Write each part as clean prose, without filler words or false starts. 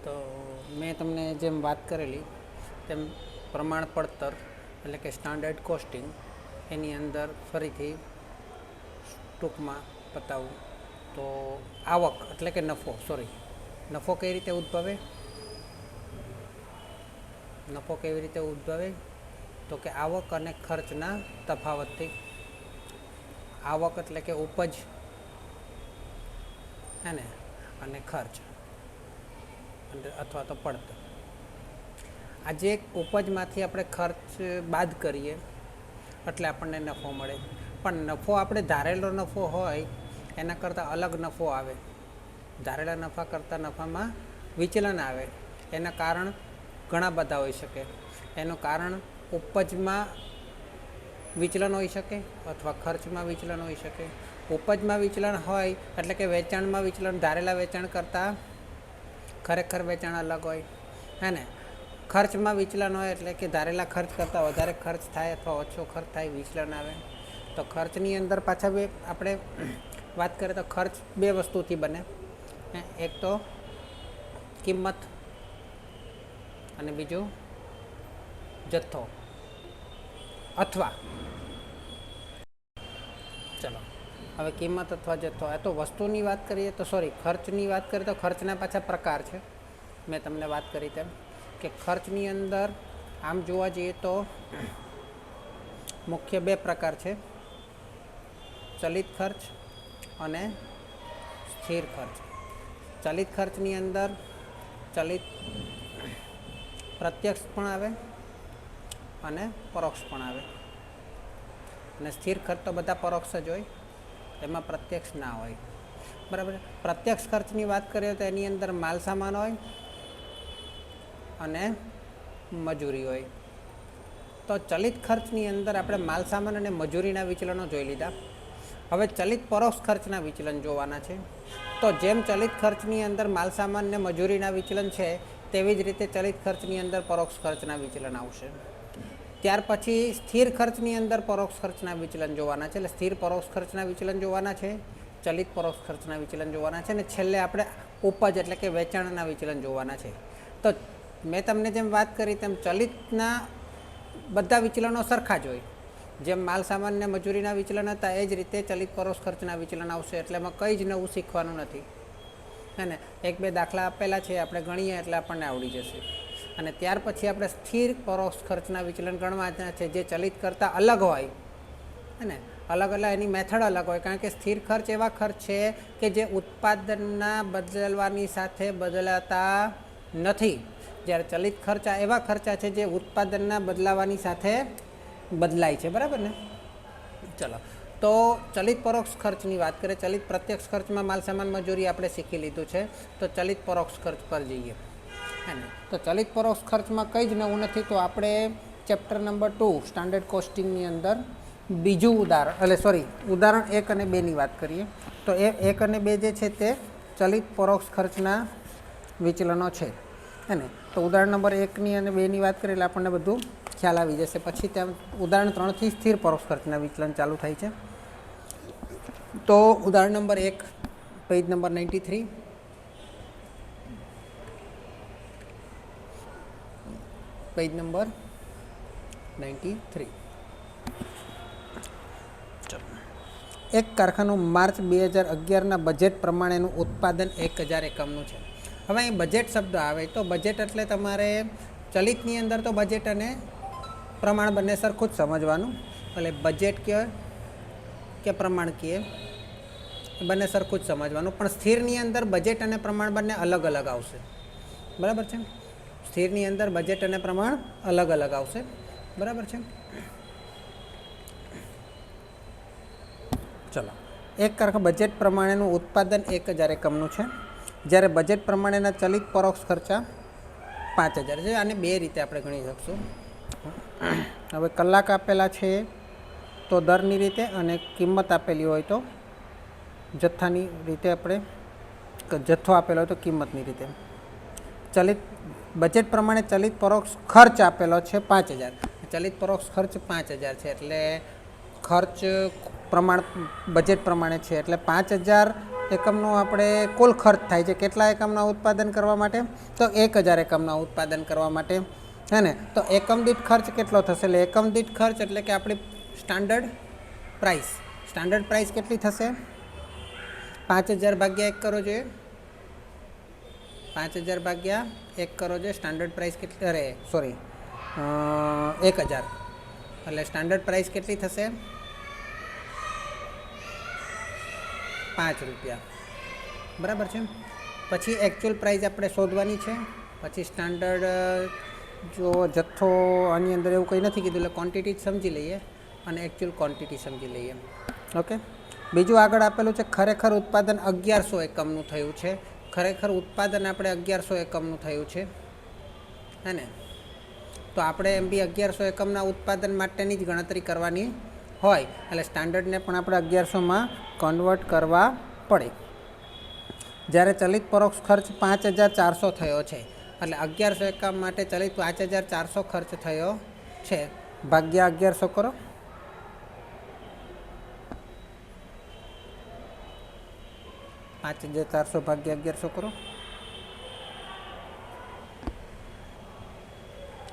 તો મેં તમને જેમ વાત કરેલી તેમ પ્રમાણ પડતર એટલે કે સ્ટાન્ડર્ડ કોસ્ટિંગ એની અંદર ફરીથી ટૂંકમાં બતાવું તો આવક એટલે કે નફો કઈ રીતે ઉદ્ભવે તો કે આવક અને ખર્ચના તફાવતથી આવક એટલે કે ઉપજ હે ને અને ખર્ચ અથવા તો પડતર આજે ઉપજમાંથી આપણે ખર્ચ બાદ કરીએ એટલે આપણને નફો મળે પણ નફો આપણે ધારેલો નફો હોય એના કરતાં અલગ નફો આવે ધારેલા નફા કરતાં નફામાં વિચલન આવે એના કારણ ઘણા બધા હોઈ શકે એનું કારણ ઉપજમાં વિચલન હોઈ શકે અથવા ખર્ચમાં વિચલન હોઈ શકે ઉપજમાં વિચલન હોય એટલે કે વેચાણમાં વિચલન ધારેલા વેચાણ કરતાં ખરેખર વેચાણ અલગ હોય હે ને ખર્ચમાં વિચલન હોય એટલે કે ધારેલા ખર્ચ કરતાં વધારે ખર્ચ થાય અથવા ઓછો ખર્ચ થાય વિચલન આવે તો ખર્ચની અંદર પાછા આપણે વાત કરીએ તો ખર્ચ બે વસ્તુથી બને એક તો કિંમત અને બીજું જથ્થો અથવા ચલો હવે કિંમત અથવા જથ્થો આ તો વસ્તુની વાત કરીએ તો ખર્ચની વાત કરીએ તો ખર્ચના પાછા પ્રકાર છે મેં તમને વાત કરી તેમ કે ખર્ચની અંદર આમ જોવા જઈએ તો મુખ્ય બે પ્રકાર છે ચલિત ખર્ચ અને સ્થિર ખર્ચ ચલિત ખર્ચની અંદર પ્રત્યક્ષ પણ આવે અને પરોક્ષ પણ આવે અને સ્થિર ખર્ચ તો બધા પરોક્ષ જ હોય એમાં પ્રત્યક્ષ ના હોય બરાબર પ્રત્યક્ષ ખર્ચની વાત કરીએ તો એની અંદર માલ સામાન હોય અને મજૂરી હોય તો ચલિત ખર્ચની અંદર આપણે માલ સામાન અને મજૂરીના વિચલનો જોઈ લીધા હવે ચલિત પરોક્ષ ખર્ચના વિચલન જોવાના છે તો જેમ ચલિત ખર્ચની અંદર માલ સામાન અને મજૂરીના વિચલન છે તેવી જ રીતે ચલિત ખર્ચની અંદર પરોક્ષ ખર્ચના વિચલન આવશે ત્યાર પછી સ્થિર ખર્ચની અંદર પરોક્ષ ખર્ચના વિચલન જોવાના છે એટલે સ્થિર પરોક્ષ ખર્ચના વિચલન જોવાના છે ચલિત પરોક્ષ ખર્ચના વિચલન જોવાના છે અને છેલ્લે આપણે ઉપજ એટલે કે વેચાણના વિચલન જોવાના છે તો મેં તમને જેમ વાત કરી તેમ ચલિતના બધા વિચલનો સરખા જ હોય જેમ માલ સામાન ને મજૂરીના વિચલન હતા એ જ રીતે ચલિત પરોક્ષ ખર્ચના વિચલન આવશે એટલે એમાં કંઈ જ નવું શીખવાનું નથી હે ને એક બે દાખલા આપેલા છે આપણે ગણીએ એટલે આપણને આવડી જશે અને ત્યાર પછી આપણે સ્થિર પરોક્ષ ખર્ચના વિચલન ગણવાના છે જે ચલિત કરતાં અલગ હોય હે ને અલગ એની મેથડ અલગ હોય કારણ કે સ્થિર ખર્ચ એવા ખર્ચ છે કે જે ઉત્પાદનના બદલવાની સાથે બદલાતા નથી જ્યારે ચલિત ખર્ચા એવા ખર્ચા છે જે ઉત્પાદનના બદલાવાની સાથે બદલાય છે બરાબર ને ચલો તો ચલિત પરોક્ષ ખર્ચની વાત કરીએ ચલિત પ્રત્યક્ષ ખર્ચમાં માલ સામાન મજૂરી આપણે શીખી લીધું છે તો ચલિત પરોક્ષ ખર્ચ પર જઈએ હે ને તો ચલિત પરોક્ષ ખર્ચમાં કંઈ જ નવું નથી તો આપણે ચેપ્ટર નંબર 2 સ્ટાન્ડર્ડ કોસ્ટિંગની અંદર બીજું ઉદાહરણ 1 અને 2ની વાત કરીએ તો એ 1 અને 2 જે છે તે ચલિત પરોક્ષ ખર્ચના વિચલનો છે હે ને તો ઉદાહરણ નંબર 1ની અને 2ની વાત કરીએ એટલે આપણને બધું ખ્યાલ આવી જશે પછી ત્યાં ઉદાહરણ 3થી સ્થિર પરોક્ષ ખર્ચના વિચલન ચાલુ થાય છે તો ઉદાહરણ number 1 page number 93 page number 93 એક કારખાનું માર્ચ 2011ના બજેટ પ્રમાણેનું ઉત્પાદન 1000 એકમનું છે હવે અહીં બજેટ શબ્દ આવે તો બજેટ એટલે તમારે ચલિતની અંદર તો બજેટ અને પ્રમાણ બંને સરખું જ સમજવાનું એટલે બજેટ કે પ્રમાણ કહે બંને સરખું જ સમજવાનું પણ સ્થિરની અંદર બજેટ અને પ્રમાણ બંને અલગ અલગ આવશે બરાબર છે સ્થિરની અંદર બજેટ અને પ્રમાણ અલગ અલગ આવશે બરાબર છે ચલો એક કારખાનું બજેટ પ્રમાણેનું ઉત્પાદન 1000 એકમનું છે જ્યારે બજેટ પ્રમાણેના ચલિત પરોક્ષ ખર્ચા 5000 છે આને બે રીતે આપણે ગણી શકશું હવે કલાક આપેલા છે તો દરની રીતે અને કિંમત આપેલી હોય તો જથ્થાની રીતે આપણે જથ્થો આપેલો હોય તો કિંમતની રીતે બજેટ પ્રમાણે ચલિત પરોક્ષ ખર્ચ આપેલો છે 5000 ચલિત પરોક્ષ ખર્ચ 5000 છે એટલે ખર્ચ પ્રમાણ બજેટ પ્રમાણે છે એટલે 5000 એકમનો આપણે કુલ ખર્ચ થાય છે કેટલા એકમના ઉત્પાદન કરવા માટે? તો 1000 એકમના ઉત્પાદન કરવા માટે, હે ને? તો એકમ દીઠ ખર્ચ કેટલો થશે? એટલે એકમ દીઠ ખર્ચ એટલે કે આપણી સ્ટાન્ડર્ડ પ્રાઇસ. સ્ટાન્ડર્ડ પ્રાઇસ કેટલી થશે? 5000 ભાગ્યા 1 કરો જોઈએ. 5000 ભાગ્યા 1 કરો જોઈએ. સ્ટાન્ડર્ડ પ્રાઇસ કેટલી? અરે સોરી, 1000. એટલે સ્ટાન્ડર્ડ પ્રાઇસ કેટલી થશે? 5 રૂપિયા. બરાબર છે. પછી એકચ્યુઅલ પ્રાઇસ આપણે શોધવાની છે. પછી સ્ટાન્ડર્ડ જો જથ્થો આની અંદર એવું કંઈ નથી કીધું, એટલે ક્વોન્ટિટી જ સમજી લઈએ અને એકચ્યુઅલ ક્વોન્ટિટી સમજી લઈએ. ઓકે. બીજું આગળ આપેલું છે ખરેખર ઉત્પાદન 1100 એકમનું થયું છે. ખરેખર ઉત્પાદન આપણે 1100 એકમનું થયું છે, હે ને? તો આપણે એમ બી 1100 એકમના ઉત્પાદન માટેની જ ગણતરી કરવાની હોય, એટલે સ્ટાન્ડર્ડને પણ આપણે 1100માં કન્વર્ટ કરવા પડે. જ્યારે ચલિત પરોક્ષ ખર્ચ 5400 થયો છે, એટલે 1100 એકમ માટે ચલિત 5400 ખર્ચ થયો છે, ભાગ્યા 1100 કરો. 5400 ભાગ્યા 1100 કરો.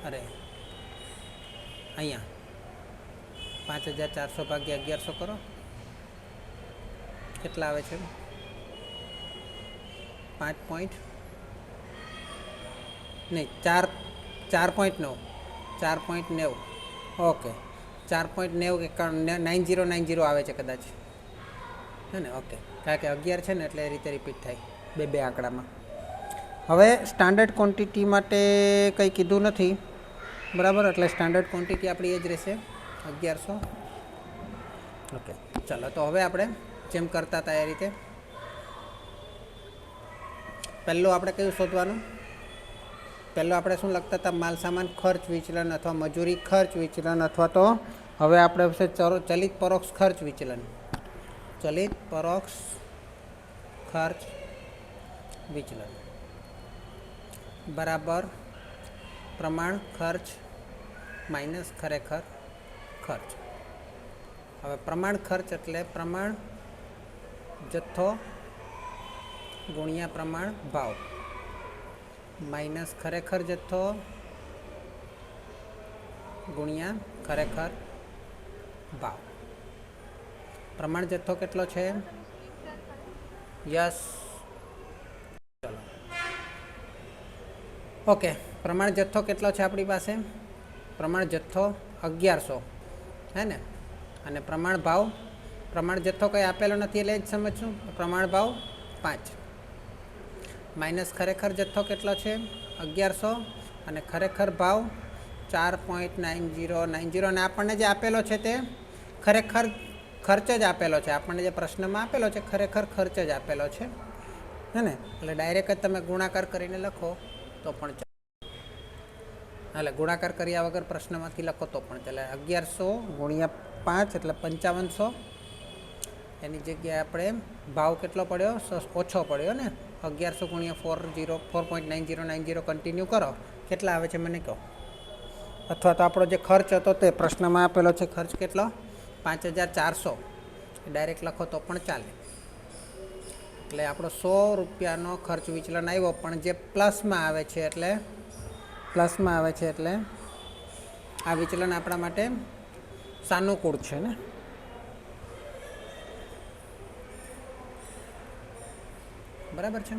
અરે અહીંયા 5400 ભાગ્યા 1100 કરો. કેટલા આવે છે? 5 નહીં 4.9. 4.90. ઓકે, 4.90 કે 9090 આવે છે કદાચ, હે ને? ઓકે, કારણ કે 11 છે ને એટલે એ રીતે રિપીટ થાય બે આંકડામાં. હવે સ્ટાન્ડર્ડ ક્વોન્ટિટી માટે કંઈ કીધું નથી, બરાબર? એટલે સ્ટાન્ડર્ડ ક્વોન્ટિટી આપણી એ જ રહેશે 1100. ઓકે, ચાલો. તો હવે આપણે જેમ કરતા હતા એ રીતે પહેલું આપણે કયું શોધવાનું? પહેલું આપણે શું લખતા હતા? માલ સામાન ખર્ચ વિચલન અથવા મજૂરી ખર્ચ વિચલન, અથવા તો હવે આપણે છે ચલિત પરોક્ષ ખર્ચ વિચલન. ચલિત પરોક્ષ ખર્ચ વિચલન બરાબર પ્રમાણ ખર્ચ માઇનસ ખરેખર ખર્ચ. હવે પ્રમાણ ખર્ચ એટલે પ્રમાણ જથ્થો ગુણ્યા પ્રમાણ ભાવ માઇનસ ખરેખર જથ્થો ગુણ્યા ખરેખર ભાવ. પ્રમાણ જથ્થો કેટલો છે? યસ, ચલો. ઓકે, પ્રમાણ જથ્થો કેટલો છે આપણી પાસે? પ્રમાણ જથ્થો 1100, હે ને? અને પ્રમાણ ભાવ, પ્રમાણ જથ્થો કંઈ આપેલો નથી એટલે જ સમજશું. પ્રમાણ ભાવ 5 માઇનસ ખરેખર જથ્થો કેટલો છે? 1100 અને ખરેખર ભાવ 4.9090. અને આપણને જે આપેલો છે તે ખરેખર ખર્ચ જ આપેલો છે. આપણને જે પ્રશ્નમાં આપેલો છે ખરેખર ખર્ચ જ આપેલો છે, હે ને? એટલે ડાયરેક્ટ જ તમે ગુણાકાર કરીને લખો તો પણ ચાલે. એટલે ગુણાકાર કર્યા વગર પ્રશ્નમાંથી લખો તો પણ ચાલે. 1100 ગુણ્યા 5 એટલે 5500. એની જગ્યાએ આપણે ભાવ કેટલો પડ્યો? ઓછો પડ્યો ને. 1100 ગુણ્યા 4.9090 કન્ટિન્યુ કરો. કેટલા આવે છે મને કહો? અથવા તો આપણો જે ખર્ચ હતો તે પ્રશ્નમાં આપેલો છે ખર્ચ કેટલો? 5400. ડાયરેક્ટ લખો તો પણ ચાલે. એટલે આપણો 100 રૂપિયાનો ખર્ચ વિચલન આવ્યો, પણ જે પ્લસમાં આવે છે એટલે આ વિચલન આપણા માટે સાનુકૂળ છે ને. બરાબર છે,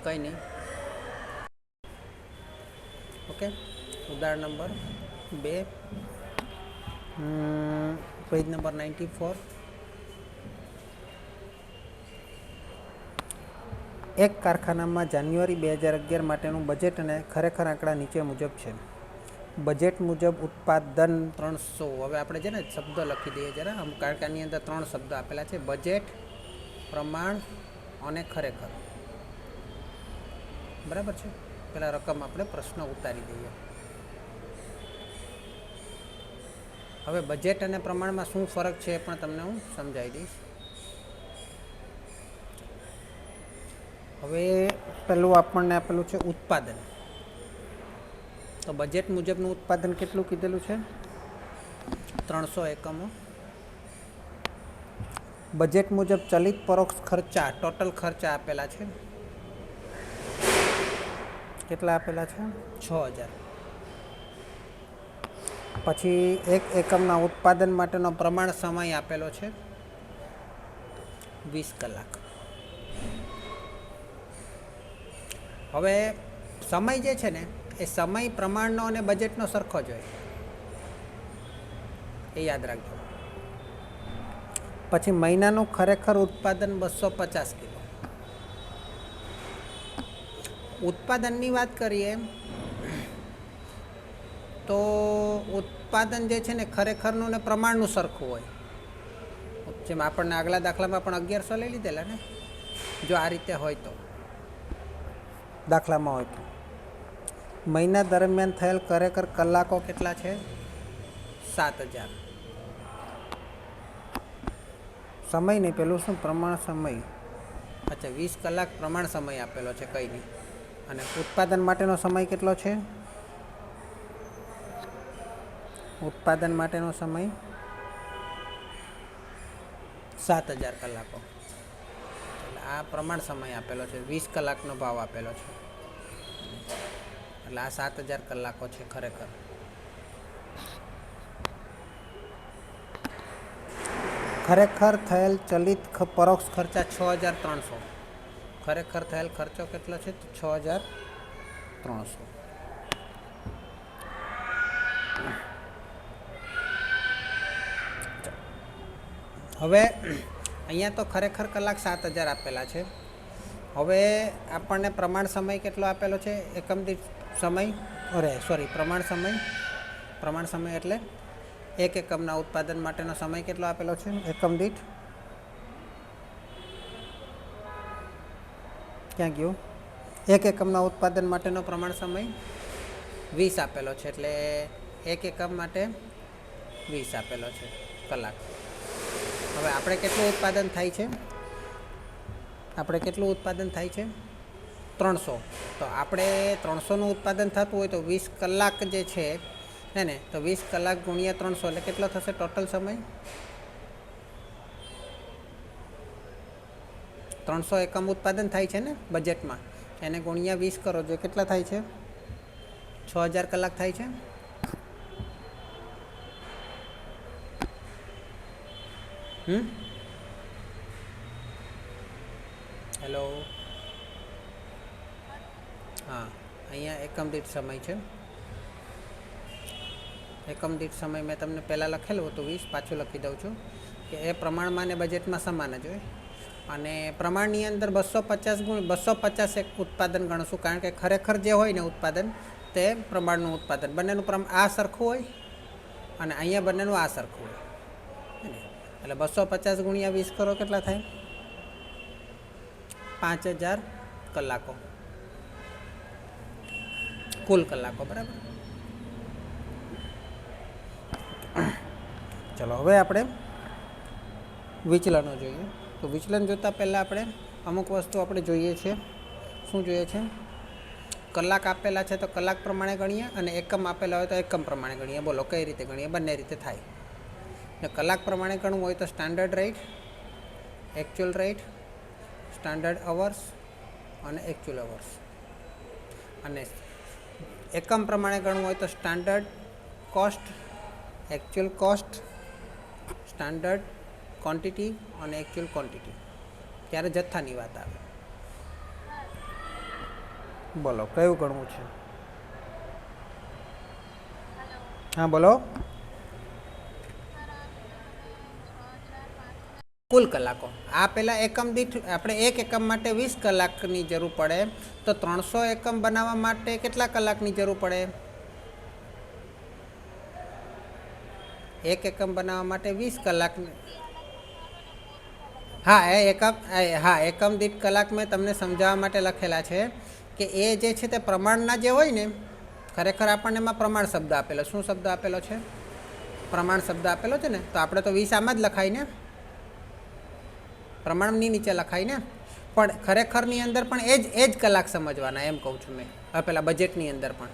કંઈ નહીં. ઓકે, ઉદાહરણ નંબર 2, પેજ નંબર 94. એક કારખાનામાં જાન્યુઆરી 2011 માટેનું બજેટ અને ખરેખર આંકડા નીચે મુજબ છે. બજેટ મુજબ ઉત્પાદન 300. હવે આપણે છે ને શબ્દ લખી દઈએ જરા, કારણ કે આની અંદર 3 શબ્દ આપેલા છે: બજેટ, પ્રમાણ અને ખરેખર. બરાબર છે. પેલા રકમ આપણે પ્રશ્ન ઉતારી દઈએ. હવે બજેટ અને પ્રમાણમાં શું ફરક છે એ પણ તમને હું સમજાવી દઈશ. હવે પેલું આપણને આપેલું છે ઉત્પાદન. તો બજેટ મુજબનું ઉત્પાદન કેટલું કીધેલું છે? 300 એકમો. બજેટ મુજબ ચલિત પરોક્ષ ખર્ચા ટોટલ ખર્ચા આપેલા છે, કેટલા આપેલા છે? 6000. પછી એક એકમના ઉત્પાદન માટેનો પ્રમાણ સમય આપેલો છે 20 કલાક. હવે સમય જે છે ને એ સમય પ્રમાણનો અને બજેટનો સરખો જ હોય, એ યાદ રાખજો. પછી મહિનાનું ખરેખર ઉત્પાદન 250 કિલો. ઉત્પાદનની વાત કરીએ તો ઉત્પાદન જે છે ને ખરેખરનું ને પ્રમાણનું સરખું હોય. જેમ આપણને આગલા દાખલામાં પણ 1100 લઈ લીધેલા ને, જો આ રીતે હોય તો દાખલામાં હોય તો. મહિના દરમિયાન થયેલ ખરેખર કલાકો કેટલા છે? 7000. સમય નહીં, પેલું શું? પ્રમાણ સમય. અચ્છા, 20 કલાક પ્રમાણ સમય આપેલો છે, કંઈ નહીં. અને ઉત્પાદન માટેનો સમય કેટલો છે? ઉત્પાદન માટેનો સમય 7000 કલાકો. એટલે આ પ્રમાણ સમય આપેલો છે, 20 કલાકનો ભાવ આપેલો છે, એટલે આ 7000 કલાકો છે ખરેખર. ખરેખર થયેલ ચલિત પરોક્ષ ખર્ચા 6300. ખરેખર થયેલ ખર્ચો કેટલો છે? 6300. હવે અહીંયા તો ખરેખર કલાક 7000 આપેલા છે. હવે આપણને પ્રમાણ સમય કેટલો આપેલો છે? એકમ દીઠ સમય, પ્રમાણ સમય એટલે એક એકમના ઉત્પાદન માટેનો સમય કેટલો આપેલો છે? એકમ દીઠ ક્યાં ગયું? એક એકમના ઉત્પાદન માટેનો પ્રમાણ સમય 20 આપેલો છે, એટલે એક એકમ માટે 20 આપેલો છે કલાક. હવે આપણે કેટલું ઉત્પાદન થાય છે? 300. તો આપણે 300નું ઉત્પાદન થતું હોય તો 20 કલાક જે છે હે ને, તો 20 કલાક ગુણ્યા 300 એટલે કેટલો થશે ટોટલ સમય? 300 એકમ ઉત્પાદન થાય છે ને બજેટમાં, એને ગુણ્યા 20 કરો જો કેટલા થાય છે? 6000 કલાક થાય છે. હેલો, હા, અહીંયા એકમ દીઠ સમય છે. એકમ દીઠ સમય મેં તમને પહેલાં લખેલું હતું 20, પાછું લખી દઉં છું કે એ પ્રમાણમાં ને બજેટમાં સમાન જ હોય. અને પ્રમાણની અંદર 250 એક ઉત્પાદન ગણશું, કારણ કે ખરેખર જે હોય ને ઉત્પાદન તે પ્રમાણનું ઉત્પાદન, બંનેનું આ સરખું હોય અને અહીંયા બંનેનું આ સરખું હોય. એટલે 250 ગુણ્યા 20 કરો કેટલા થાય? 5000 કલાકો કુલ કલાકો, બરાબર. ચલો હવે આપણે વિચલનો જોઈએ. તો વિચલન જોતાં પહેલાં આપણે અમુક વસ્તુ આપણે જોઈએ છે. શું જોઈએ છે? કલાક આપેલા છે તો કલાક પ્રમાણે ગણીએ, અને એકમ આપેલા હોય તો એકમ પ્રમાણે ગણીએ. બોલો કઈ રીતે ગણીએ? બંને રીતે થાય. ને કલાક પ્રમાણે ગણવું હોય તો standard rate, actual rate, standard hours અને એકચ્યુઅલ અવર્સ. અને એકમ પ્રમાણે ગણવું હોય તો standard cost, actual cost, standard quantity અને એકચ્યુઅલ ક્વોન્ટિટી. ત્યારે જથ્થાની વાત આવે. બોલો કયું ગણવું છે? હા બોલો. કુલ કલાકો આ પહેલાં એકમ દીઠ આપણે એક એકમ માટે 20 કલાકની જરૂર પડે, તો 300 એકમ બનાવવા માટે કેટલા કલાકની જરૂર પડે? એક એકમ બનાવવા માટે 20 કલાક. હા, એકમ દીઠ કલાક મેં તમને સમજાવવા માટે લખેલા છે કે એ જે છે તે પ્રમાણના જે હોય ને, ખરેખર આપણને એમાં પ્રમાણ શબ્દ આપેલો. શું શબ્દ આપેલો છે? પ્રમાણ શબ્દ આપેલો છે ને. તો આપણે તો 20 આમાં જ લખાય ને, પ્રમાણની નીચે લખાય ને. પણ ખરેખરની અંદર પણ એ જ કલાક સમજવાના, એમ કહું છું મેં. હવે પેલા બજેટની અંદર પણ,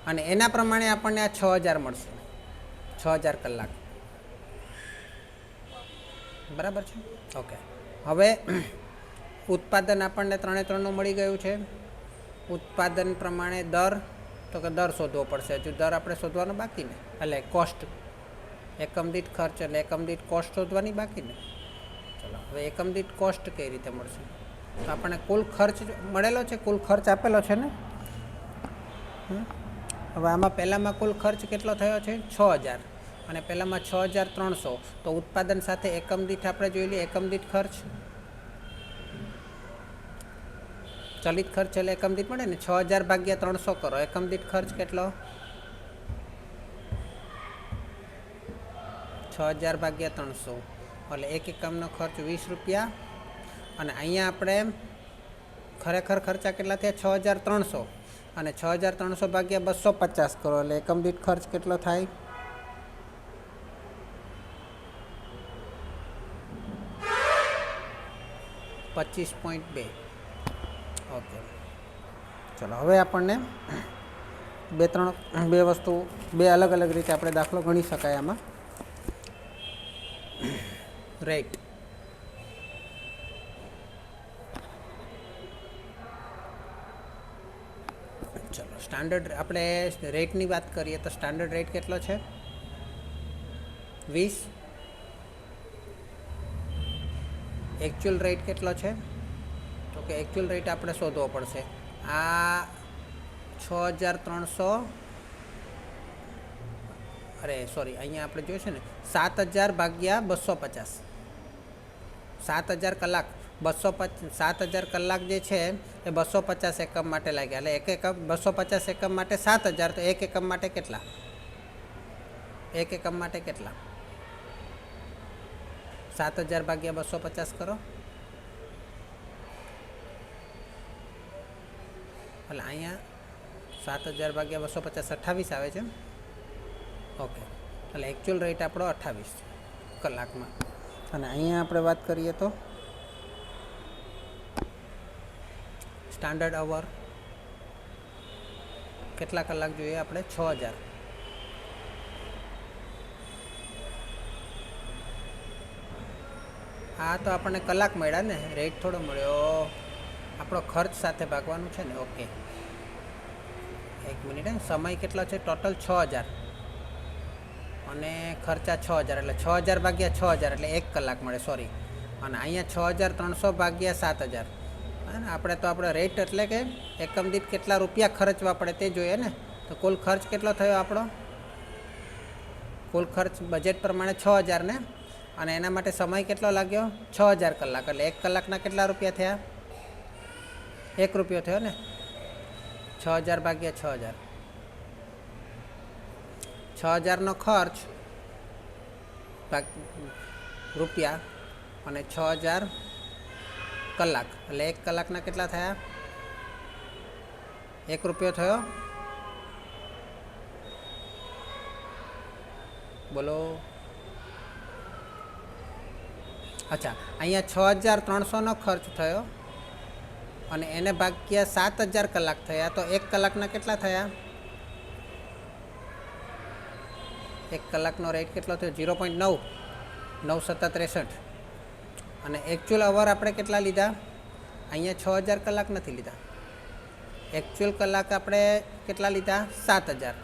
અને એના પ્રમાણે આપણને આ 6000 મળશે, 6000 કલાક. बराबर है। ओके, हवे उत्पादन आपने 3 मळी गयुं छे। उत्पादन प्रमाणे दर, तो कि दर शोधवो पड़शे। हजू दर आपणे शोधवानो बाकी ने, एटले कॉस्ट, एकम दीठ खर्च एटले एकम दीठ कॉस्ट शोधवानी बाकी ने। चलो हवे एकम दीठ कॉस्ट कई रीते मळशे? तो आपणे कुल खर्च मळेलो छे, कुल खर्च आपेलो छे ने। हवे आमां पहेलामां कुल खर्च केटलो थयो छे? 6000 અને પહેલામાં 6300। તો ઉત્પાદન સાથે એકમ દીઠ આપણે જોઈ લઈએ એકમ દીઠ ખર્ચ, ચલિત ખર્ચ એટલે એકમ દીઠ મળે ને। 6000 ભાગ્યા 300 કરો, એકમ દીઠ ખર્ચ કેટલો? 6000 ભાગ્યા 300 એટલે એક એકમનો ખર્ચ 20 રૂપિયા। અને અહીંયા આપણે ખરેખર ખર્ચા કેટલા થયા? 6300 અને 6300 ભાગ્યા 250 કરો એટલે એકમ દીઠ ખર્ચ કેટલો થાય? 25.2। ओके, चलो हवे आपने बे वस्तु बे अलग अलग रीते आपणे दाखलो गणी शकाय। आमां रेट, चलो स्टैंडर्ड आपणे रेटनी बात करिए तो स्टैंडर्ड रेट केटलो छे? 20। एक्चुअल रेट केटलो छे? तो कि एक्चुअल रेट आपणे शोधवो पड़शे। आ 6300, अरे सॉरी, अहींया आपणे जोईशे ने 7000 भाग्या 250। 7000 कलाक 7000 कलाक जे छे ए 250 एकम माटे लाग्या એટલે એક એકમ 250 એકમ માટે 7000, તો એક એકમ માટે કેટલા? એક એકમ માટે કેટલા? 7000 ભાગ્યા 250 करो એટલે અહીંયા 7000 ભાગ્યા 250 28 આવે છે। ઓકે, એટલે एक्चुअल रेट આપણો 28 કલાકમાં। અને અહીંયા આપણે વાત કરીએ તો સ્ટાન્ડર્ડ અવર કેટલા કલાક જોઈએ આપણે? 6000। आ तो आपने कलाक मळ्या ने, रेट थोड़ो मळ्यो, आपणो खर्च साथे भागवानुं छे ने। ओके, एक मिनिट, समय केटलो छे? टोटल 6000 અને ખર્ચા 6000 એટલે 6000 ભાગ્યા 6000 એટલે 1 કલાક મળે, સોરી। અને અહીંયા 6300 ભાગ્યા 7000, અને આપણે તો આપણે રેટ એટલે કે એકમ દીઠ કેટલા રૂપિયા ખર્ચવા પડે તે જોઈએ ને। તો કુલ ખર્ચ કેટલો થયો આપણો? કુલ ખર્ચ બજેટ પ્રમાણે 6000 ને, અને એના માટે સમય કેટલો લાગ્યો? 6000 કલાક એટલે 1 કલાકના કેટલા રૂપિયા થયા? 1 રૂપિયો થયો ને। 6000 ભાગ્યા 6000, 6000નો ખર્ચ રૂપિયા અને 6000 કલાક એટલે 1 કલાકના કેટલા થયા? 1 રૂપિયો થયો। બોલો। अच्छा, अहींया 6300 खर्च थयो અને એને ભાગ્યા 7000 કલાક થયા, તો 1 કલાકના કેટલા થયા? 1 કલાકનો રેટ કેટલો થયો? 0.9, 9 સત્તા 63। અને एक्चुअल અવર આપણે કેટલા લીધા? અહીંયા 6000 કલાક નથી લીધા। एक्चुअल કલાક આપણે કેટલા લીધા? 7000।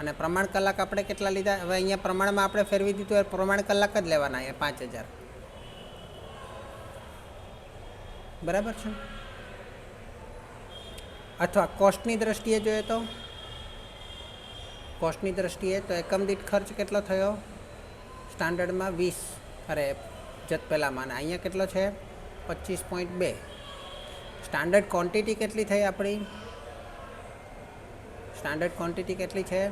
અને પ્રમાણ કલાક આપણે કેટલા લીધા? હવે અહીંયા પ્રમાણમાં આપણે ફેરવી દીધું, પ્રમાણ કલાક જ લેવાના, અહીંયા 5000। बराबर है। अथवा कॉस्टनी दृष्टिए जोईए तो कॉस्टनी दृष्टिए तो एकम दीठ खर्च केटलो थयो? स्टांडर्ड में 20, अरे जत पहला में अहींया केटलो छे? 25.2। स्टांडर्ड क्वॉंटिटी केटली थई आपणी? स्टांडर्ड क्वॉंटिटी केटली छे?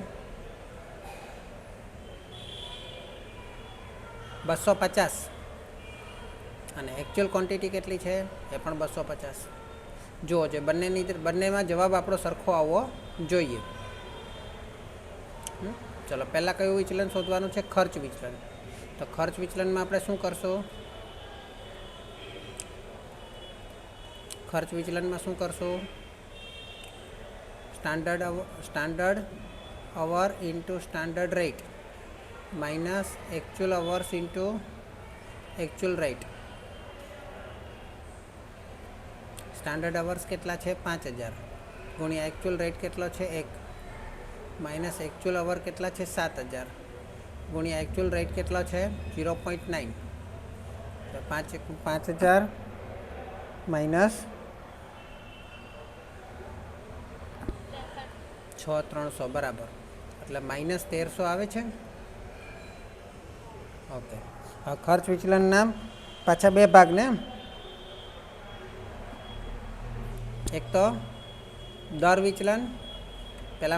250। અને एक्चुअल क्वॉंटिटी केटली छे? ए पण 250। जो जे बंने जवाब आपणो सरखो आवવો જોઈએ। चलो पहला कयुं विचलन शोधवानुं छे? खर्च विचलन। तो खर्च विचलन में आपणे शुं करशुं? खर्च विचलन में शुं करशुं? Standard hour into standard rate minus actual hours into actual rate standard hours केटला छे 5000 गुणिया एक्चुअल रेट केटलो छे 1 माइनस एक्चुअल अवर केटला छे 7000 गुणिया एक्चुअल रेट केटलो छे 0.9 तो 5000 माइनस 6300 बराबर એટલે माइनस 1300 आवे छे। ओके हाँ खर्च विचलन नाम पाछा बे भाग ने एक तो दर विचलन पहला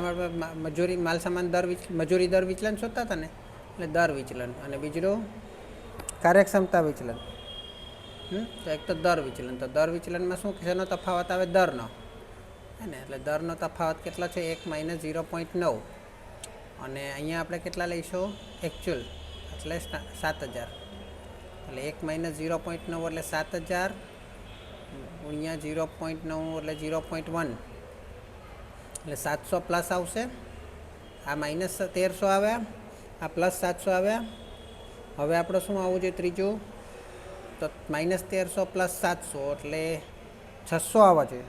मजूरी माल सामान दर मजूरी दर विचलन शोधता था ने એટલે दर विचलन અને બીજું કાર્યક્ષમતા વિચलन તો એક તો दर विचलन तो दर विचलन में શું શેનો તફાવત આવે દરનો હે ને એટલે દરનો તફાવત કેટલો છે 1 - 0.9 અને અહીંયા આપણે કેટલા લઈશું एक्चुअल એટલે 7000 એટલે 1 - 0.9 એટલે 7000 गुणिया 0.9 એટલે 0.1 એટલે 700 प्लस आवशे आ माइनस 1300 आव्या आ प्लस 700 आव्या हवे आपणे शुं आववुं जोईए त्रीजुं तो माइनस 1300 प्लस 700 એટલે 600 आववा जोईए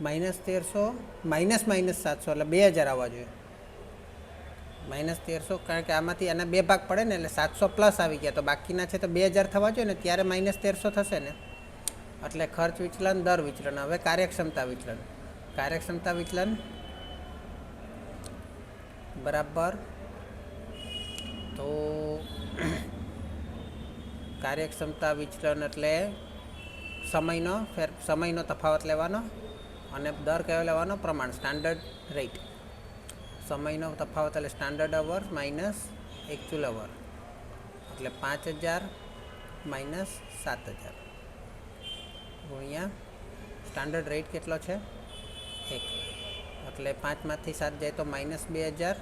माइनस 1300 माइनस 700 એટલે 2000 आववा जोईए माइनस 1300 कारण के आमांथी आना बे भाग पड़े ने એટલે 700 प्लस आवी गया तो बाकीना छे तो 2000 थवा जोईए ने त्यारे माइनस 1300 थशे ने એટલે खर्च विचलन दर विचलन हवे कार्यक्षमता विचलन बराबर तो कार्यक्षमता विचलन એટલે समयનો तफावत लेवानो અને दर कयो लेवानो प्रमाण स्टैंडर्ड रेट समयનો तफावत એટલે स्टैंडर्ड अवर माइनस एक्चुअल अवर એટલે 5000 माइनस 7000 गुणिया स्टैंडर्ड रेट केटलो छे 1 એટલે 5 मांथी 7 जाए तो माइनस 2000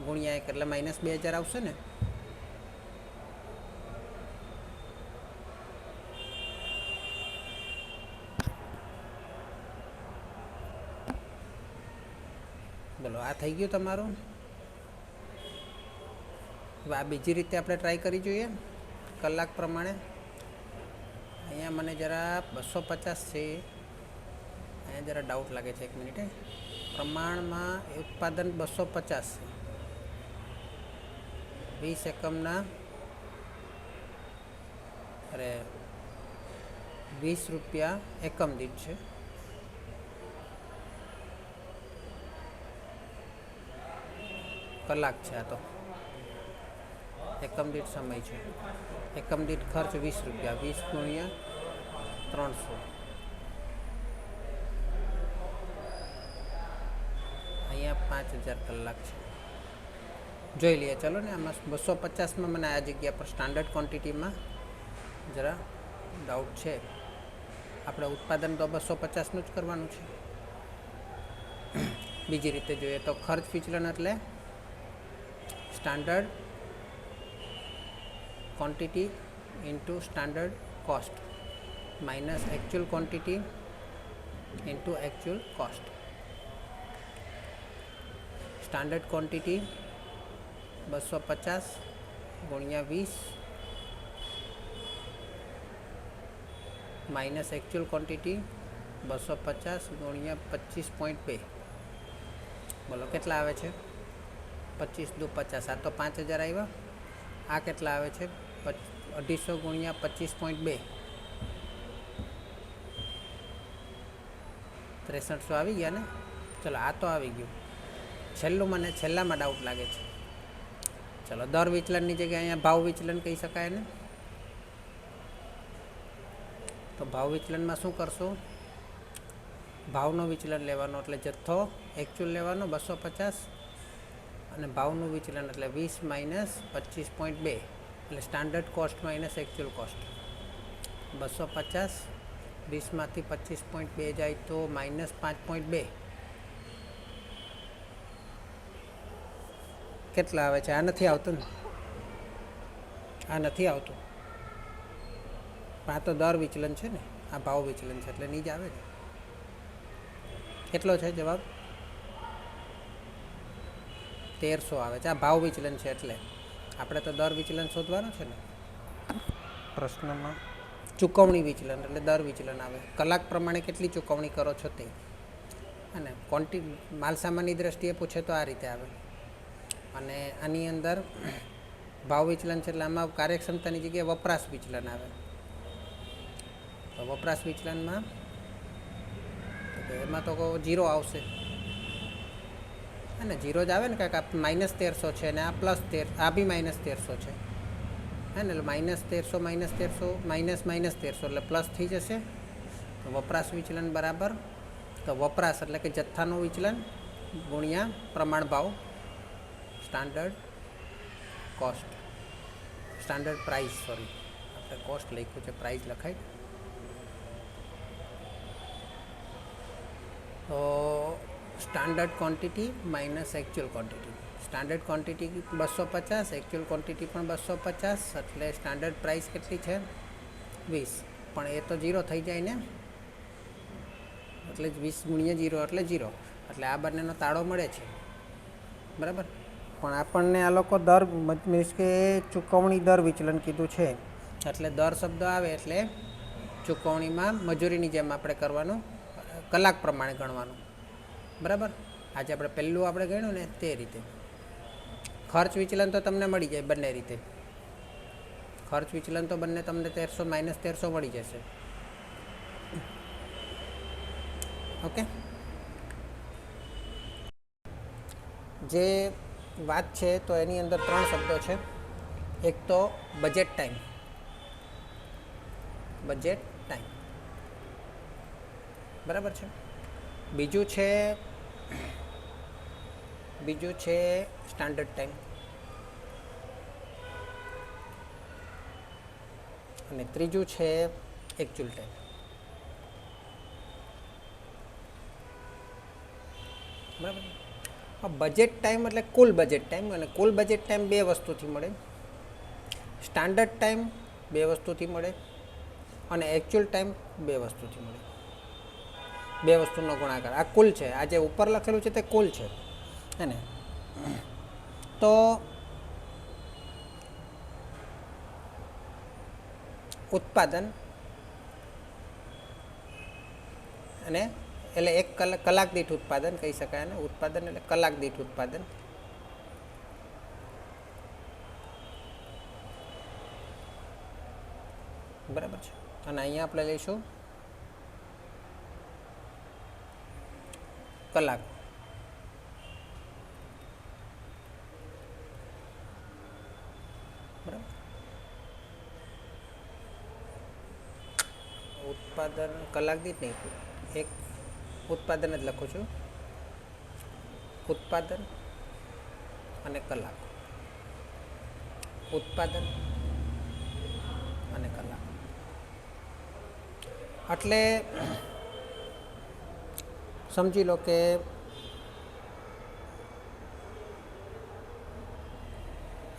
गुणिया 1 એટલે माइनस 2000 आवशे ने बोलो आ थई गयुं तमारुं आ बीजी रीते आपणे ट्राय करी जोईए कलाक प्रमाणे अहींया मने जरा 250 छे अहींया जरा डाउट लागे छे 1 मिनिट प्रमाणमां उत्पादन 250 20 एकमना अरे 20 रुपया एकम दीठ छे कलाक छे आ तो एकम दीठ समय है एकम दीठ खर्च 20 रुपया 20 गुणिया 300 अहींया 5000 कलाक है जोई लीए चलो ने आमां 250 में मने आ जग्या पर स्टैंडर्ड क्वॉंटिटी में जरा डाउट है आपणे उत्पादन तो 250 नुं ज करवानुं छे। बीजी रीते जोईए तो खर्च विचलन एटले standard quantity into standard cost minus actual quantity into actual cost standard quantity 250 गुणिया 20 minus actual quantity 250 गुणिया 25.2 बोलो केटला आवे छे 25 × 2 = 50 आ तो 5000 आव्या आ केटला आवे छे 250 गुणिया 25.2 6300 આવી ગયા ને चलो आ तो આવી ગયું છેલ્લું મને છેલ્લામાં डाउट लागे छे चलो दर विचलननी जग्याए अहींया भाव विचलन कही शकाय ने तो भाव विचलનમાં શું કરશો भावनो विचलन लेवानो એટલે જથ્થો एक्चुअल लेवानो 250 અને ભાવનું વિચલન એટલે 20 માઇનસ 25.2 એટલે standard cost minus actual cost 250 20 માંથી 25.2 જાય તો માઇનસ 5.2 કેટલા આવે છે આ નથી આવતું ને આ નથી આવતું પણ આ તો દર વિચલન છે ને આ ભાવ વિચલન છે એટલે નહીં જ આવે ને કેટલો છે જવાબ 1300 આવે છે આ ભાવ વિચલન છે એટલે આપણે તો દર વિચલન શોધવાનું છે ને પ્રશ્નમાં. ચૂકવણી વિચલન એટલે દર વિચલન આવે. કલાક પ્રમાણે કેટલી ચૂકવણી કરો છો તે. અને માલસામાનની દ્રષ્ટિએ પૂછે તો આ રીતે આવે. અને આની અંદર ભાવ વિચલન છે એટલે આમાં કાર્યક્ષમતાની જગ્યાએ વપરાશ વિચલન આવે. તો વપરાશ વિચલનમાં એમાં તો જીરો આવશે. અને જીરો જ આવે ને, કાંઈક આ -1300 છે ને આ +13, આ બી -1300 છે હે ને, એટલે -1300 એટલે પ્લસ થઈ જશે. તો વપરાશ વિચલન બરાબર, તો વપરાશ એટલે કે જથ્થાનું વિચલન ગુણ્યા પ્રમાણ ભાવ, standard cost, standard price, sorry આપણે કોસ્ટ લખ્યું છે, પ્રાઇસ લખાય. તો standard quantity minus actual quantity. Standard quantity 250, actual quantity પણ 250, એટલે સ્ટાન્ડર્ડ પ્રાઇસ કેટલી છે 20. પણ એ તો 0 થઈ જાય ને, એટલે 20 ગુણ્યા 0 એટલે 0. એટલે આ બંનેનો તાળો મળે છે, બરાબર. પણ આપણને આ લોકો દર મીન્સ કે ચૂકવણી દર વિચલન કીધું છે, એટલે દર શબ્દ આવે એટલે ચૂકવણીમાં મજૂરીની જેમ આપણે કરવાનું, કલાક પ્રમાણે ગણવાનું, બરાબર. આજે આપણે પહેલું આપણે ગણ્યું ને તે રીતે. ખર્ચ વિચલન તો તમને મળી જાય બંને રીતે. ખર્ચ વિચલન તો બંને તમને 1300 -1300 મળી જશે. ઓકે, જે વાત છે તો એની અંદર 3 શબ્દો છે. એક તો બજેટ ટાઈમ, બજેટ ટાઈમ, બરાબર છે. બીજું છે સ્ટાન્ડર્ડ ટાઈમ, અને ત્રીજું છે એકચ્યુઅલ ટાઈમ, બરાબર. બજેટ ટાઈમ એટલે કુલ બજેટ ટાઈમ, અને કુલ બજેટ ટાઈમ 2 વસ્તુથી મળે. સ્ટાન્ડર્ડ ટાઈમ 2 વસ્તુથી મળે, અને એકચ્યુઅલ ટાઈમ 2 વસ્તુથી મળે. 2 વસ્તુનો ગુણાકાર, આ કુલ છે. આ જે ઉપર લખેલું છે તે કુલ છે, હે ને. તો ઉત્પાદન અને એટલે એક કલાક દીઠ ઉત્પાદન કહી શકાય ને. ઉત્પાદન એટલે કલાક દીઠ ઉત્પાદન. બરાબર છે. અને અહીંયા આપણે લઈશું કલાક. બરાબર. ઉત્પાદન કલાક દીઠ નહીં, એક ઉત્પાદન જ લખું છું. ઉત્પાદન અને કલાક, ઉત્પાદન અને કલાક. એટલે સમજી લો કે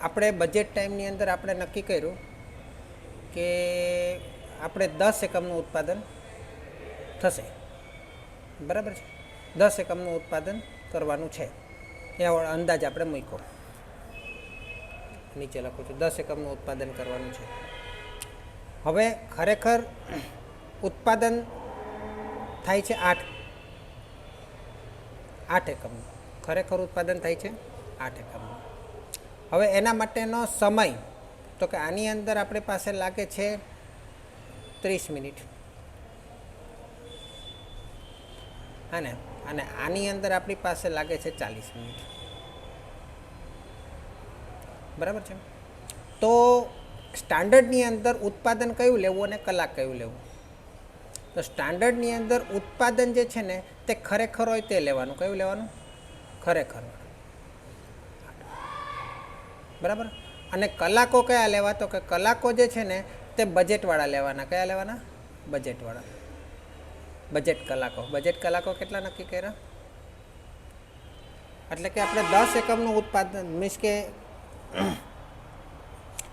આપણે બજેટ ટાઈમની અંદર આપણે નક્કી કર્યું કે આપણે 10 એકમનું ઉત્પાદન થશે, બરાબર છે. 10 એકમનું ઉત્પાદન કરવાનું છે, એ અંદાજ આપણે મૂક્યો. નીચે લખું છું 10 એકમનું ઉત્પાદન કરવાનું છે. હવે ખરેખર ઉત્પાદન થાય છે 8 એકમનું. ખરેખર ઉત્પાદન થાય છે 8 એકમનું. હવે એના માટેનો સમય તો કે આની અંદર આપણી પાસે લાગે છે 30 મિનિટ, હા ને. અને આની અંદર આપણી પાસે લાગે છે 40 મિનિટ, બરાબર છે. તો સ્ટાન્ડર્ડની અંદર ઉત્પાદન કયું લેવું અને કલાક કયું લેવું? તો સ્ટાન્ડર્ડની અંદર ઉત્પાદન જે છે ને તે ખરેખર હોય તે લેવાનું. કયું લેવાનું? ખરેખર, બરાબર. અને કલાકો કયા લેવા? તો કે કલાકો જે છે ને તે બજેટવાળા લેવાના. કયા લેવાના? બજેટવાળા. બજેટ કલાકો. બજેટ કલાકો કેટલા નક્કી કર્યા? એટલે કે આપણે 10 એકમનું ઉત્પાદન મીન્સ કે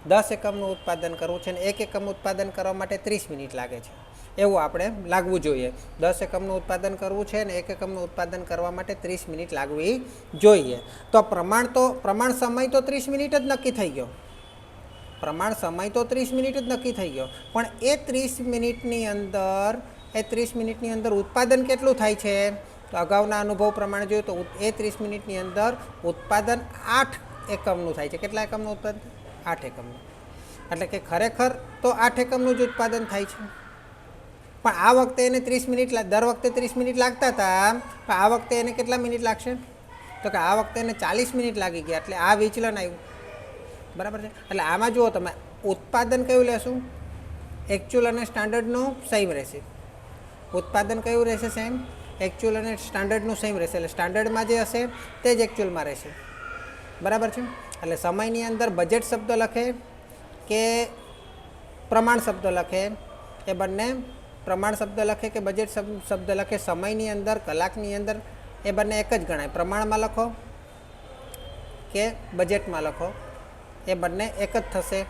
10 એકમનું ઉત્પાદન કરવું છે અને 1 એકમ ઉત્પાદન કરવા માટે 30 મિનિટ લાગે છે, એવું આપણે લાગવું જોઈએ. 10 એકમનું ઉત્પાદન કરવું છે અને 1 એકમનું ઉત્પાદન કરવા માટે 30 મિનિટ લાગવી જોઈએ. તો પ્રમાણ સમય તો 30 મિનિટ જ નક્કી થઈ ગયો. પ્રમાણ સમય તો 30 મિનિટ જ નક્કી થઈ ગયો, પણ એ 30 મિનિટની અંદર ઉત્પાદન કેટલું થાય છે? તો અગાઉના અનુભવ પ્રમાણે જોયું તો એ 30 મિનિટની અંદર ઉત્પાદન 8 એકમનું થાય છે. કેટલા એકમનું ઉત્પાદન? 8 એકમનું. એટલે કે ખરેખર તો 8 એકમનું જ ઉત્પાદન થાય છે, પણ આ વખતે એને 30 મિનિટ, દર વખતે 30 મિનિટ લાગતા હતા, પણ આ વખતે એને કેટલા મિનિટ લાગશે? તો કે આ વખતે એને 40 મિનિટ લાગી ગયા, એટલે આ વિચલન આવ્યું. બરાબર છે. એટલે આમાં જુઓ તમે, ઉત્પાદન કયું લેશું? એકચ્યુઅલ અને સ્ટાન્ડર્ડનું સેમ રહેશે. ઉત્પાદન કયું રહેશે? સેમ. એકચ્યુઅલ અને સ્ટાન્ડર્ડનું સેમ રહેશે. એટલે સ્ટાન્ડર્ડમાં જે હશે તે જ એકચ્યુઅલમાં રહેશે. બરાબર છે. એટલે સમયની અંદર બજેટ શબ્દ લખે કે પ્રમાણ શબ્દ લખે, એ બંને પ્રમાણ શબ્દ લખે કે બજેટ શબ્દ લખે, સમયની અંદર, કલાકની અંદર, એ બંને એક જ ગણાય. પ્રમાણમાં લખો કે બજેટમાં લખો, એ બંને એક જ થશે.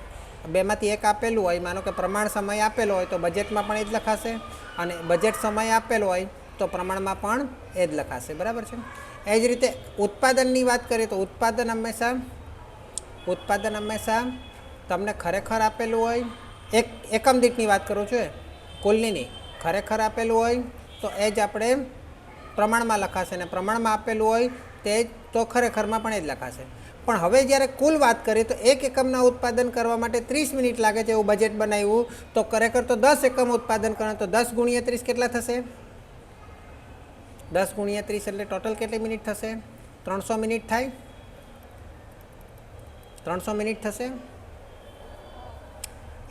બેમાંથી એક આપેલું હોય, માનો કે પ્રમાણ સમય આપેલો હોય તો બજેટમાં પણ એ જ લખાશે, અને બજેટ સમય આપેલો હોય તો પ્રમાણમાં પણ એ જ લખાશે. બરાબર છે. એ જ રીતે ઉત્પાદનની વાત કરીએ તો ઉત્પાદન હંમેશા તમને ખરેખર આપેલું હોય, એકમ દીઠની વાત કરું છું, કુલની નહીં. ખરેખર આપેલું હોય તો એ જ આપણે પ્રમાણમાં લખાશે, અને પ્રમાણમાં આપેલું હોય તે જ તો ખરેખરમાં પણ એ જ લખાશે. પણ હવે જ્યારે કુલ વાત કરીએ તો 1 એકમના ઉત્પાદન કરવા માટે 30 મિનિટ લાગે છે, એવું બજેટ બનાવ્યું, તો ખરેખર તો 10 એકમ ઉત્પાદન કરવાનું, તો 10 ગુણ્યા 30 કેટલા થશે? 10 ગુણ્યા 30 એટલે ટોટલ કેટલી મિનિટ થશે? 300 મિનિટ થાય. 300 મિનિટ થશે.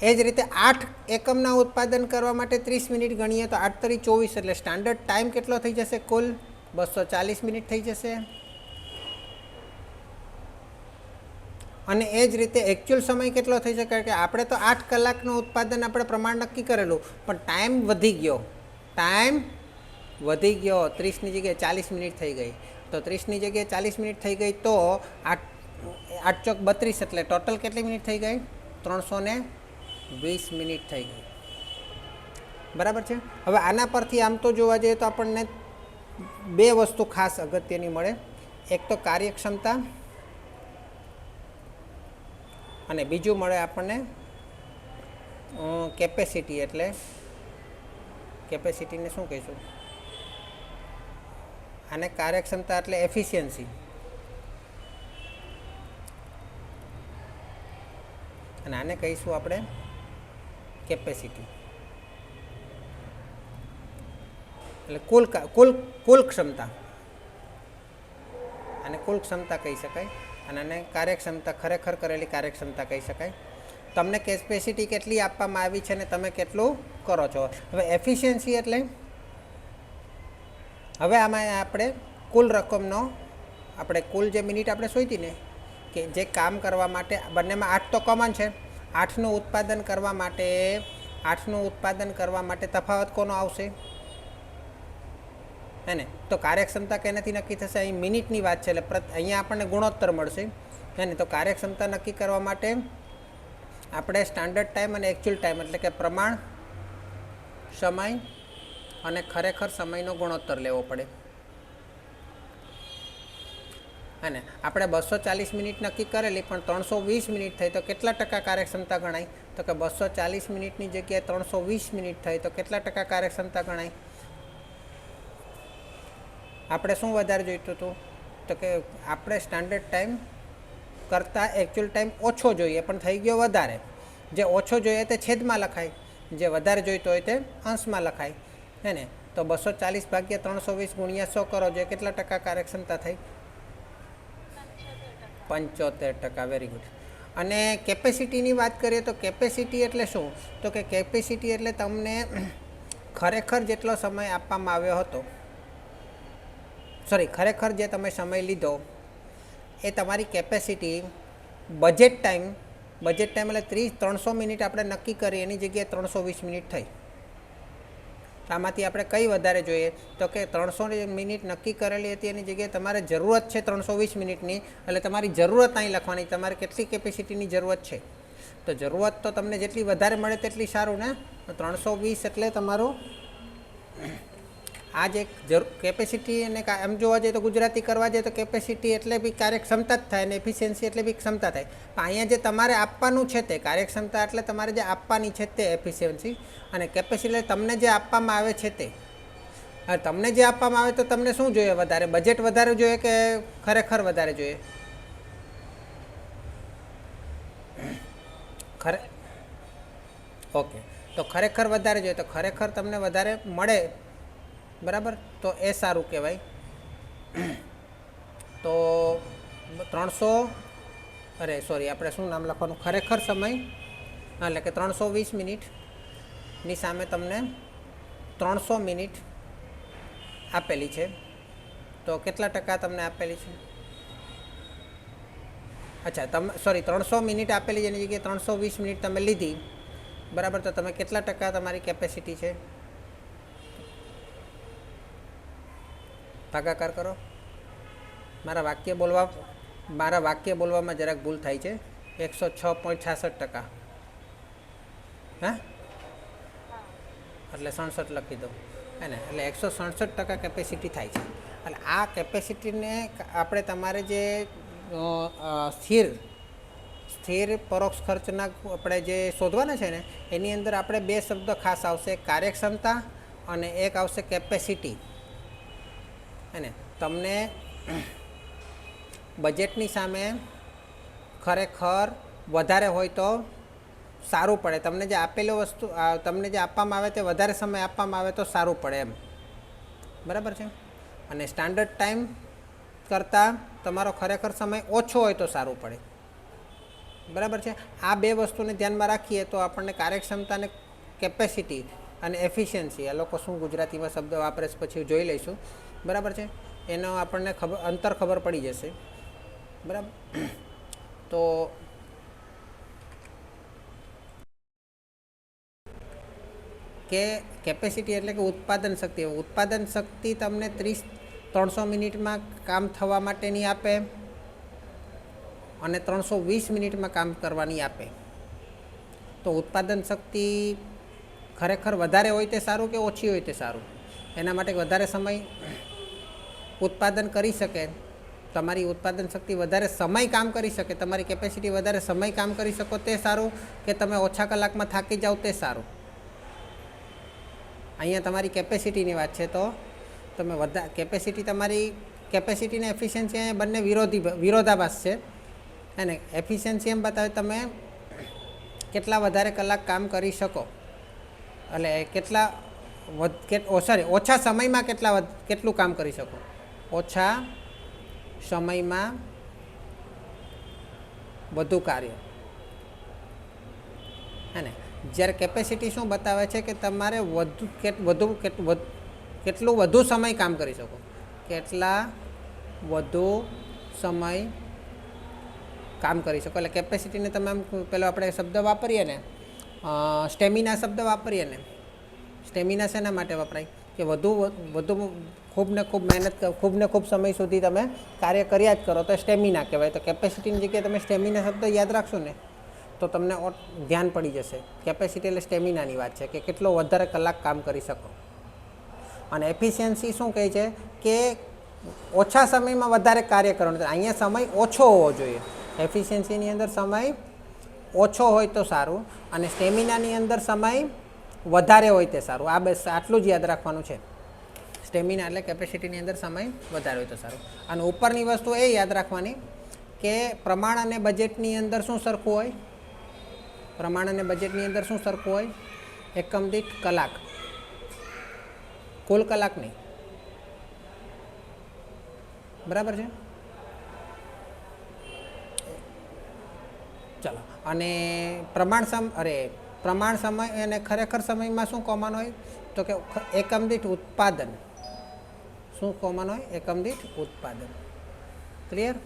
એ જ રીતે 8 એકમના ઉત્પાદન કરવા માટે 30 મિનિટ ગણીએ તો 8 તરી 24, એટલે સ્ટાન્ડર્ડ ટાઈમ કેટલો થઈ જશે? કુલ 240 મિનિટ થઈ જશે. અને એ જ રીતે એકચ્યુઅલ સમય કેટલો થઈ શકે? કે આપણે તો 8 કલાકનું ઉત્પાદન આપણે પ્રમાણ નક્કી કરેલું, પણ ટાઈમ વધી ગયો. 30ની જગ્યાએ 40 મિનિટ થઈ ગઈ. તો 30ની જગ્યાએ 40 મિનિટ થઈ ગઈ, તો 8 ચોક 32, એટલે ટોટલ કેટલી મિનિટ થઈ ગઈ? 320 મિનિટ થઈ ગઈ. બરાબર છે. હવે આના પરથી આમ તો જોવા જઈએ તો આપણને 2 વસ્તુ ખાસ અગત્યની મળે. એક તો કાર્યક્ષમતા, અને બીજું મળે આપણને કેપેસિટી. એટલે કેપેસિટીને શું કહીશું? આને કાર્યક્ષમતા એટલે એફિશિયન્સી, અને આને કહીશું આપણે કેપેસિટી. એટલે કુલ ક્ષમતા, આને કુલ ક્ષમતા કહી શકાય, અને આને કાર્યક્ષમતા, ખરેખર કરેલી કાર્યક્ષમતા કહી શકાય. તમને કેપેસિટી કેટલી આપવામાં આવી છે ને તમે કેટલું કરો છો. હવે એફિશિયન્સી એટલે, હવે આમાં આપણે કુલ રકમનો, આપણે કુલ જે મિનિટ આપણે શોધી ને, કે જે કામ કરવા માટે બંનેમાં 8 તો કોમન છે, 8નું ઉત્પાદન કરવા માટે તફાવત કોનો આવશે? હે ને? તો કાર્યક્ષમતા કેનાથી નક્કી થશે? અહીં મિનિટની વાત છે, એટલે અહીંયા આપણને ગુણોત્તર મળશે. હે ને? તો કાર્યક્ષમતા નક્કી કરવા માટે આપણે સ્ટાન્ડર્ડ ટાઈમ અને એકચ્યુઅલ ટાઈમ, એટલે કે પ્રમાણ સમય અને ખરેખર સમયનો ગુણોત્તર લેવો પડે. અને આપણે 240 મિનિટ નક્કી કરેલી, પણ 320 મિનિટ થઈ, તો કેટલા ટકા કાર્યક્ષમતા ગણાય? તો કે 240 મિનિટની જગ્યાએ 320 મિનિટ થઈ, તો કેટલા ટકા કાર્યક્ષમતા ગણાય? આપણે શું વધારે જોઈતું હતું? તો કે આપણે સ્ટાન્ડર્ડ ટાઈમ કરતાં એકચ્યુઅલ ટાઈમ ઓછો જોઈએ, પણ થઈ ગયો વધારે. જે ઓછો જોઈએ તે છેદમાં લખાય, જે વધારે જોઈતો હોય તે અંશમાં લખાય. હે ને? તો 240 ભાગ્યા 320 ગુણ્યા 100 કરો, જે કેટલા ટકા કાર્યક્ષમતા થઈ? 75%. Very good. અને કેપેસિટીની વાત કરીએ તો કેપેસિટી એટલે શું? તો કે કેપેસિટી એટલે તમને ખરેખર જેટલો સમય આપવામાં આવ્યો હતો, ખરેખર જે તમે સમય લીધો એ તમારી કેપેસિટી. બજેટ ટાઈમ એટલે 300 મિનિટ આપણે નક્કી કરી, એની જગ્યાએ 320 મિનિટ થઈ. આમાંથી આપણે કઈ વધારે જોઈએ? તો કે 300 મિનિટ નક્કી કરેલી હતી, એની જગ્યાએ તમારે જરૂરત છે 320 મિનિટની, એટલે તમારી જરૂરત અહીં લખવાની, તમારે કેટલી કેપેસિટીની જરૂરત છે. તો જરૂરત તો તમને જેટલી વધારે મળે તેટલી સારું ને. 320 એટલે તમારું આ જે કેપેસિટી અને એમ જોવા જઈએ તો ગુજરાતી કરવા જઈએ તો કેપેસિટી એટલે બી કાર્યક્ષમતા જ થાય અને એફિશિયન્સી એટલે બી ક્ષમતા થાય. પણ અહીંયા જે તમારે આપવાનું છે તે કાર્યક્ષમતા એટલે તમારે જે આપવાની છે તે એફિશિયન્સી, અને કેપેસિટી એટલે તમને જે આપવામાં આવે છે તે. હવે તમને જે આપવામાં આવે તો તમને શું જોઈએ વધારે? બજેટ વધારે જોઈએ કે ખરેખર વધારે જોઈએ? ઓકે, તો ખરેખર વધારે જોઈએ. તો ખરેખર તમને વધારે મળે, બરાબર, તો એ સારું કહેવાય. તો 300 સોરી આપણે શું નામ લખવાનું? ખરેખર સમય એટલે કે 320 મિનિટની સામે તમને 300 મિનિટ આપેલી છે. તો કેટલા ટકા તમને આપેલી છે? અચ્છા, તમે સોરી 300 મિનિટ આપેલી છે, એની જગ્યાએ 320 મિનિટ તમે લીધી, બરાબર. તો તમે કેટલા ટકા તમારી કેપેસિટી છે? ભાગાકાર કરો. મારા વાક્ય બોલવામાં જરાક ભૂલ થાય છે. 106.66%. હા, એટલે 67 લખી દો, હે ને? એટલે 167% કેપેસિટી થાય છે. એટલે આ કેપેસિટીને આપણે તમારે જે સ્થિર પરોક્ષ ખર્ચના આપણે જે શોધવાના છે ને, એની અંદર આપણે બે શબ્દ ખાસ આવશે, કાર્યક્ષમતા અને એક આવશે કેપેસિટી. અને તમને બજેટની સામે ખરેખર વધારે હોય તો સારું પડે. તમને જે આપેલી વસ્તુ, તમને જે આપવામાં આવે તે વધારે સમય આપવામાં આવે તો સારું પડે એમ, બરાબર છે. અને સ્ટાન્ડર્ડ ટાઈમ કરતાં તમારો ખરેખર સમય ઓછો હોય તો સારું પડે, બરાબર છે. આ બે વસ્તુને ધ્યાનમાં રાખીએ તો આપણને કાર્યક્ષમતા અને કેપેસિટી અને એફિશિયન્સી, આ લોકો શું ગુજરાતીમાં શબ્દ વાપરે છે પછી જોઈ લઈશું, બરાબર છે. એનો આપણને અંતર ખબર પડી જશે, બરાબર. તો કે કેપેસિટી એટલે કે ઉત્પાદન શક્તિ. ઉત્પાદન શક્તિ તમને 300 મિનિટમાં કામ થવા માટેની આપે અને 320 મિનિટમાં કામ કરવાની આપે. તો ઉત્પાદન શક્તિ ખરેખર વધારે હોય તે સારું કે ઓછી હોય તે સારું? એના માટે વધારે સમય ઉત્પાદન કરી શકે, તમારી ઉત્પાદન શક્તિ વધારે સમય કામ કરી શકે, તમારી કેપેસિટી વધારે સમય કામ કરી શકો તે સારું, કે તમે ઓછા કલાકમાં થાકી જાઓ તે સારું? અહીંયા તમારી કેપેસિટીની વાત છે, તો તમે કેપેસિટી, તમારી કેપેસિટી અને એફિશિયન્સી અહીંયા બંને વિરોધાભાસ છે. અને એફિશિયન્સી એમ બતાવે તમે કેટલા વધારે કલાક કામ કરી શકો, એટલે ઓછા સમયમાં કેટલું કામ કરી શકો, ઓછા સમયમાં વધુ કાર્ય, હે ને? જ્યારે કેપેસિટી શું બતાવે છે કે તમારે કેટલું વધુ સમય કામ કરી શકો, કેટલા વધુ સમય કામ કરી શકો. એટલે કેપેસિટીને તમે આમ પેલો આપણે શબ્દ વાપરીએ ને, સ્ટેમિના શબ્દ વાપરીએ ને, સ્ટેમિના શેના માટે વપરાય? કે વધુ ખૂબ ને ખૂબ સમય સુધી તમે કાર્ય કર્યા જ કરો તો સ્ટેમિના કહેવાય. તો કેપેસિટીની જગ્યાએ તમે સ્ટેમિના શબ્દ યાદ રાખશો ને તો તમને ધ્યાન પડી જશે. કેપેસિટી એટલે સ્ટેમિનાની વાત છે, કે કેટલો વધારે કલાક કામ કરી શકો. અને એફિશિયન્સી શું કહે છે કે ઓછા સમયમાં વધારે કાર્ય કરવાનું. અહીંયા સમય ઓછો હોવો જોઈએ. એફિશિયન્સીની અંદર સમય ઓછો હોય તો સારું, અને સ્ટેમિનાની અંદર સમય વધારે હોય તે સારું. આ બસ આટલું જ યાદ રાખવાનું છે. સ્ટેમિના એટલે કેપેસિટીની અંદર સમય વધારે હોય તો સારું. અને ઉપરની વસ્તુ એ યાદ રાખવાની કે પ્રમાણ અને બજેટની અંદર શું સરખું હોય? પ્રમાણ અને બજેટની અંદર શું સરખું હોય? એકમ દીઠ કલાક, કુલ કલાક નહીં, બરાબર છે. ચાલો, અને પ્રમાણ સમય અને ખરેખર સમયમાં શું કોમન હોય? તો કે એકમ દીઠ ઉત્પાદન. શું કોમન હોય? એકમ દીઠ ઉત્પાદન. ક્લિયર?